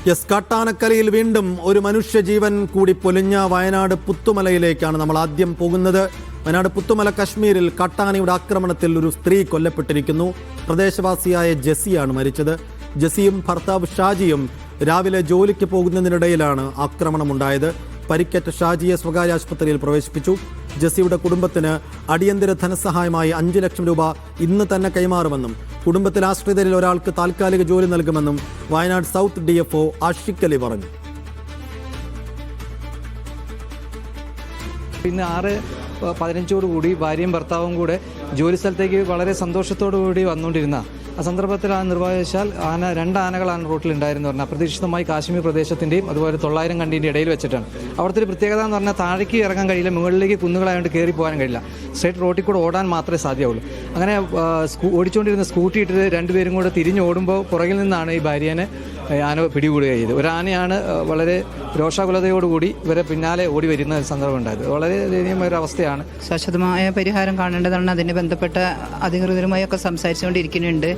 Yes, കാട്ടാനക്കരയിൽ വീണ്ടും ഒരു മനുഷ്യജീവൻ കൂടി പൊലിഞ്ഞ വയനാട് പുത്തുമലയിലേക്കാണ് നമ്മൾ ആദ്യം പോകുന്നത്. വയനാട് പുത്തുമല കശ്മീരിൽ കാട്ടാനയുടെ ആക്രമണത്തിൽ ഒരു സ്ത്രീ കൊല്ലപ്പെട്ടിരിക്കുന്നു. പ്രദേശവാസിയായ ജെസിയാണ് മരിച്ചത്. ജെസിയും ഭർത്താവ് ഷാജിയും രാവിലെ ജോലിക്ക് പോകുന്നതിനിടയിലാണ് ആക്രമണമുണ്ടായത്. പരിക്കേറ്റ ഷാജിയെ സ്വകാര്യ ആശുപത്രിയിൽ പ്രവേശിപ്പിച്ചു. ജെസിയുടെ കുടുംബത്തിന് അടിയന്തര ധനസഹായമായി 5 ലക്ഷം രൂപ ഇന്ന് തന്നെ കൈമാറുമെന്നും കുടുംബത്തിൽ ആശ്രിതരിൽ ഒരാൾക്ക് താൽക്കാലിക ജോലി നൽകുമെന്നും വയനാട് സൗത്ത് DFO ആഷിഖ് അലി പറഞ്ഞു. ഇന്ന് 6:15 ഭാര്യയും ഭർത്താവും കൂടെ ജോലി സ്ഥലത്തേക്ക് വളരെ സന്തോഷത്തോടു കൂടി വന്നുകൊണ്ടിരുന്ന ആ സന്ദർഭത്തിൽ നിർഭാഗ്യവശാൽ രണ്ട് ആനകളാണ് റൂട്ടിലുണ്ടായിരുന്നു പറഞ്ഞാൽ അപ്രതീക്ഷിതമായി കാശ്മീർ പ്രദേശത്തിൻ്റെയും അതുപോലെ 900 കണ്ടിൻ്റെ ഇടയിൽ വെച്ചിട്ടാണ്. അവിടുത്തെ ഒരു പ്രത്യേകത എന്ന് പറഞ്ഞാൽ താഴേക്ക് ഇറങ്ങാൻ കഴിയില്ല, മുകളിലേക്ക് കുന്നുകളായതുകൊണ്ട് കയറി പോകാൻ കഴിയില്ല. സ്ട്രേറ്റ് റോട്ടിൽ കൂടെ ഓടാൻ മാത്രമേ സാധ്യമുള്ളൂ. അങ്ങനെ ഓടിച്ചുകൊണ്ടിരുന്ന സ്കൂട്ടി ഇട്ടിട്ട് രണ്ടുപേരും കൂടെ തിരിഞ്ഞോടുമ്പോൾ പുറകിൽ നിന്നാണ് ഈ ഭാര്യേനെ ആന പിടികൂടുക ചെയ്തത്. ഒരു ആനയാണ് വളരെ രോഷാകുലതയോടുകൂടി ഇവരെ പിന്നാലെ ഓടി വരുന്ന സന്ദർഭം ഉണ്ടായത്. വളരെ ദയനീയമായ ഒരു അവസ്ഥയാണ്. ശാശ്വതമായ പരിഹാരം കാണേണ്ടതാണ്. അതിന് ബന്ധപ്പെട്ട അധികൃതരുമായൊക്കെ സംസാരിച്ചുകൊണ്ടിരിക്കുന്നുണ്ട്.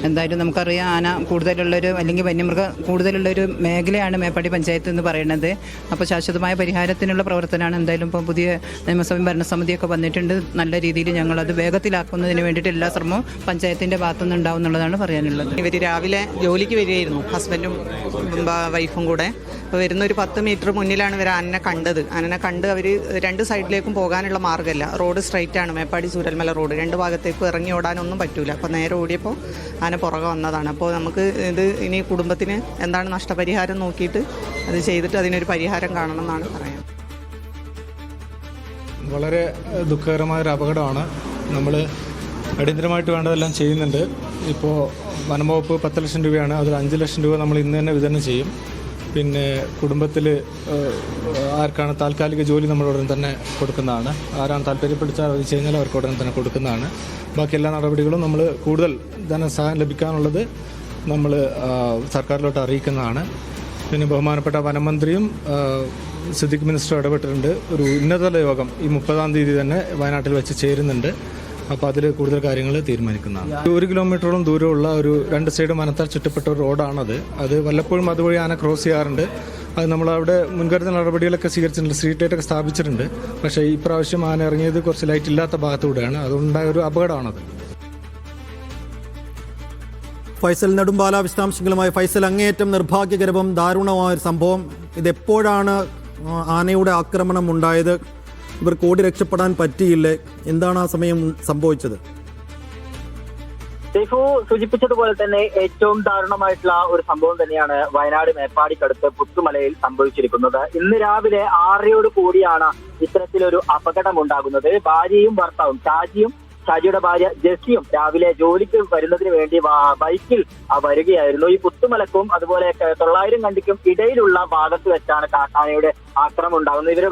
എന്തായാലും നമുക്കറിയാം, ആന കൂടുതലുള്ളൊരു അല്ലെങ്കിൽ വന്യമൃഗ കൂടുതലുള്ളൊരു മേഖലയാണ് മേപ്പാടി പഞ്ചായത്ത് എന്ന് പറയുന്നത്. അപ്പോൾ ശാശ്വതമായ പരിഹാരത്തിനുള്ള പ്രവർത്തനമാണ്. എന്തായാലും ഇപ്പോൾ പുതിയ നിയമസഭ ഭരണസമിതിയൊക്കെ വന്നിട്ടുണ്ട്. നല്ല രീതിയിൽ ഞങ്ങളത് വേഗത്തിലാക്കുന്നതിന് വേണ്ടിയിട്ട് എല്ലാ ശ്രമവും പഞ്ചായത്തിൻ്റെ ഭാഗത്തുനിന്ന് ഉണ്ടാവും എന്നുള്ളതാണ് പറയാനുള്ളത്. ഇവർ രാവിലെ ജോലിക്ക് വരികയായിരുന്നു, ഹസ്ബൻഡും വൈഫും കൂടെ. അപ്പോൾ വരുന്ന ഒരു 10 മീറ്റർ മുന്നിലാണ് ഇവർ ആനനെ കണ്ടത്. ആനനെ കണ്ട് അവർ 2 സൈഡിലേക്കും പോകാനുള്ള മാർഗ്ഗമില്ല. റോഡ് സ്ട്രൈറ്റ് ആണ്, മേപ്പാടി ചൂരൽമല റോഡ്. 2 ഭാഗത്തേക്കും ഇറങ്ങി ഓടാനൊന്നും പറ്റൂല. അപ്പോൾ നേരെ ഓടിയപ്പോൾ ആന പുറകെ വന്നതാണ്. അപ്പോൾ നമുക്ക് ഇത് ഇനി കുടുംബത്തിന് എന്താണ് നഷ്ടപരിഹാരം നോക്കിയിട്ട് അത് ചെയ്തിട്ട് അതിനൊരു പരിഹാരം കാണണം എന്നാണ് പറയാൻ. വളരെ ദുഃഖകരമായൊരു അപകടമാണ്. നമ്മൾ അടിയന്തരമായിട്ട് വേണ്ടതെല്ലാം ചെയ്യുന്നുണ്ട്. ഇപ്പോൾ വനംവകുപ്പ് 10 ലക്ഷം രൂപയാണ്, അതിൽ 5 ലക്ഷം രൂപ നമ്മൾ ഇന്ന് തന്നെ വിതരണം ചെയ്യും. പിന്നെ കുടുംബത്തിൽ ആർക്കാണ് താൽക്കാലിക ജോലി നമ്മൾ ഉടൻ തന്നെ കൊടുക്കുന്നതാണ്. ആരാണ് താല്പര്യപ്പെടുത്താൻ അത് കഴിഞ്ഞാൽ അവർക്ക് ഉടൻ തന്നെ കൊടുക്കുന്നതാണ്. ബാക്കി എല്ലാ നടപടികളും നമ്മൾ കൂടുതൽ ധനസഹായം ലഭിക്കാനുള്ളത് നമ്മൾ സർക്കാരിലോട്ട് അറിയിക്കുന്നതാണ്. പിന്നെ ബഹുമാനപ്പെട്ട വനമന്ത്രിയും സിദ്ദിഖ് മിനിസ്റ്റർ ഇടപെട്ടിട്ടുണ്ട്. ഒരു ഉന്നതതല യോഗം ഈ 30-ാം തീയതി തന്നെ വയനാട്ടിൽ വെച്ച് ചേരുന്നുണ്ട്. അപ്പോൾ അതിൽ കൂടുതൽ കാര്യങ്ങൾ തീരുമാനിക്കുന്നതാണ്. 1 കിലോമീറ്ററോളം ദൂരമുള്ള ഒരു 2 സൈഡ് വനത്താൽ ചുറ്റപ്പെട്ട ഒരു റോഡാണത്. അത് വല്ലപ്പോഴും അതുവഴി ആന ക്രോസ് ചെയ്യാറുണ്ട്. അത് നമ്മളവിടെ മുൻകരുതൽ നടപടികളൊക്കെ സ്വീകരിച്ചിട്ടുണ്ട്, സ്ട്രീറ്റ് ലൈറ്റൊക്കെ സ്ഥാപിച്ചിട്ടുണ്ട്. പക്ഷേ ഈ പ്രാവശ്യം ആന ഇറങ്ങിയത് കുറച്ച് ലൈറ്റ് ഇല്ലാത്ത ഭാഗത്തൂടെയാണ്. അതുകൊണ്ടുണ്ടായ ഒരു അപകടമാണത്. ഫൈസൽ നെടുമ്പാല വിശദാംശങ്ങളുമായി. ഫൈസൽ, അങ്ങേയറ്റം നിർഭാഗ്യകരവും ദാരുണമായ ഒരു സംഭവം. ഇതെപ്പോഴാണ് ആനയുടെ ആക്രമണം ഉണ്ടായത്? ഇവർക്ക് ഓടി രക്ഷപ്പെടാൻ പറ്റിയില്ലേ? എന്താണ് ആ സമയം സംഭവിച്ചത്? സൈഫു സൂചിപ്പിച്ചതുപോലെ തന്നെ ഏറ്റവും ദാരുണമായിട്ടുള്ള ഒരു സംഭവം തന്നെയാണ് വയനാട് മേപ്പാടിക്കടുത്ത് പുത്തുമലയിൽ സംഭവിച്ചിരിക്കുന്നത്. ഇന്ന് രാവിലെ 6:00 കൂടിയാണ് ഇത്തരത്തിലൊരു അപകടം ഉണ്ടാകുന്നത്. ഭാര്യയും ഭർത്താവും ഷാജിയുടെ ഭാര്യ ജെസിയും രാവിലെ ജോലിക്ക് വരുന്നതിന് വേണ്ടി ബൈക്കിൽ വരികയായിരുന്നു. ഈ പുത്തുമലക്കും അതുപോലെ 900 കണ്ടിക്കും ഇടയിലുള്ള ഭാഗത്ത് വെച്ചാണ് കാട്ടാനയുടെ ആക്രമണം ഉണ്ടാകുന്നത്. ഇവര്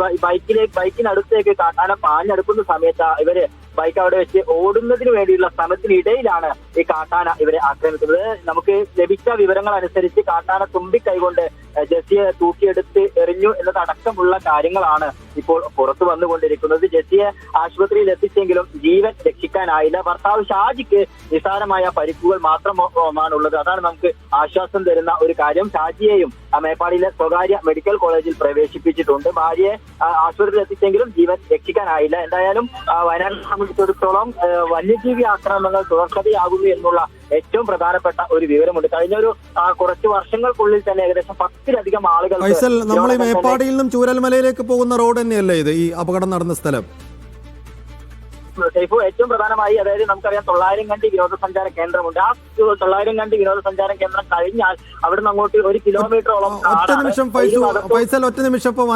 ബൈക്കിനടുത്തേക്ക് കാട്ടാന പാഞ്ഞെടുക്കുന്ന സമയത്ത് ഇവര് ബൈക്ക് അവിടെ വെച്ച് ഓടുന്നതിന് വേണ്ടിയുള്ള ശ്രമത്തിനിടയിലാണ് ഈ കാട്ടാന ഇവരെ ആക്രമിക്കുന്നത്. നമുക്ക് ലഭിച്ച വിവരങ്ങൾ അനുസരിച്ച് കാട്ടാന തുമ്പിക്കൈകൊണ്ട് ജെസിയെ തൂക്കിയെടുത്ത് എറിഞ്ഞു എന്നതടക്കമുള്ള കാര്യങ്ങളാണ് ഇപ്പോൾ പുറത്തു വന്നുകൊണ്ടിരിക്കുന്നത്. ജെസിയെ ആശുപത്രിയിൽ എത്തിച്ചെങ്കിലും ജീവൻ രക്ഷിക്കാനായില്ല. ഭർത്താവ് ഷാജിക്ക് നിസ്സാരമായ പരിക്കുകൾ മാത്രമാണുള്ളത്. അതാണ് നമുക്ക് ആശ്വാസം തരുന്ന ഒരു കാര്യം. ഷാജിയെയും മേപ്പാടിയിലെ സ്വകാര്യ മെഡിക്കൽ കോളേജിൽ പ്രവേശിപ്പിച്ചിട്ടുണ്ട്. ഭാര്യയെ ആശുപത്രിയിൽ എത്തിച്ചെങ്കിലും ജീവൻ രക്ഷിക്കാനായില്ല. എന്തായാലും വയനാടിനെ സംബന്ധിച്ചിടത്തോളം വന്യജീവി ആക്രമണങ്ങൾ തുടർക്കഥയാകുന്നു എന്നുള്ള ഏറ്റവും പ്രധാനപ്പെട്ട ഒരു വിവരമുണ്ട്. കഴിഞ്ഞ ഒരു കുറച്ച് വർഷങ്ങൾക്കുള്ളിൽ തന്നെ ഏകദേശം 10-ലധികം ആളുകൾ. ഫൈസൽ, നമ്മൾ ഈ മേപ്പാടിയിൽ നിന്നും ചൂരൽമലയിലേക്ക് പോകുന്ന റോഡ് തന്നെയല്ലേ ഇത്, ഈ അപകടം നടന്ന സ്ഥലം? സൈഫു, ഏറ്റവും പ്രധാനമായി അതായത് നമുക്കറിയാം 900 കണ്ടി വിനോദസഞ്ചാര കേന്ദ്രമുണ്ട്. ആ 900 കണ്ടി വിനോദസഞ്ചാര കേന്ദ്രം കഴിഞ്ഞാൽ അവിടുന്ന് അങ്ങോട്ട് 1 കിലോമീറ്ററോളം. ഒറ്റ നിമിഷം ഫൈസൽ, ഒറ്റ നിമിഷം. ഇപ്പോൾ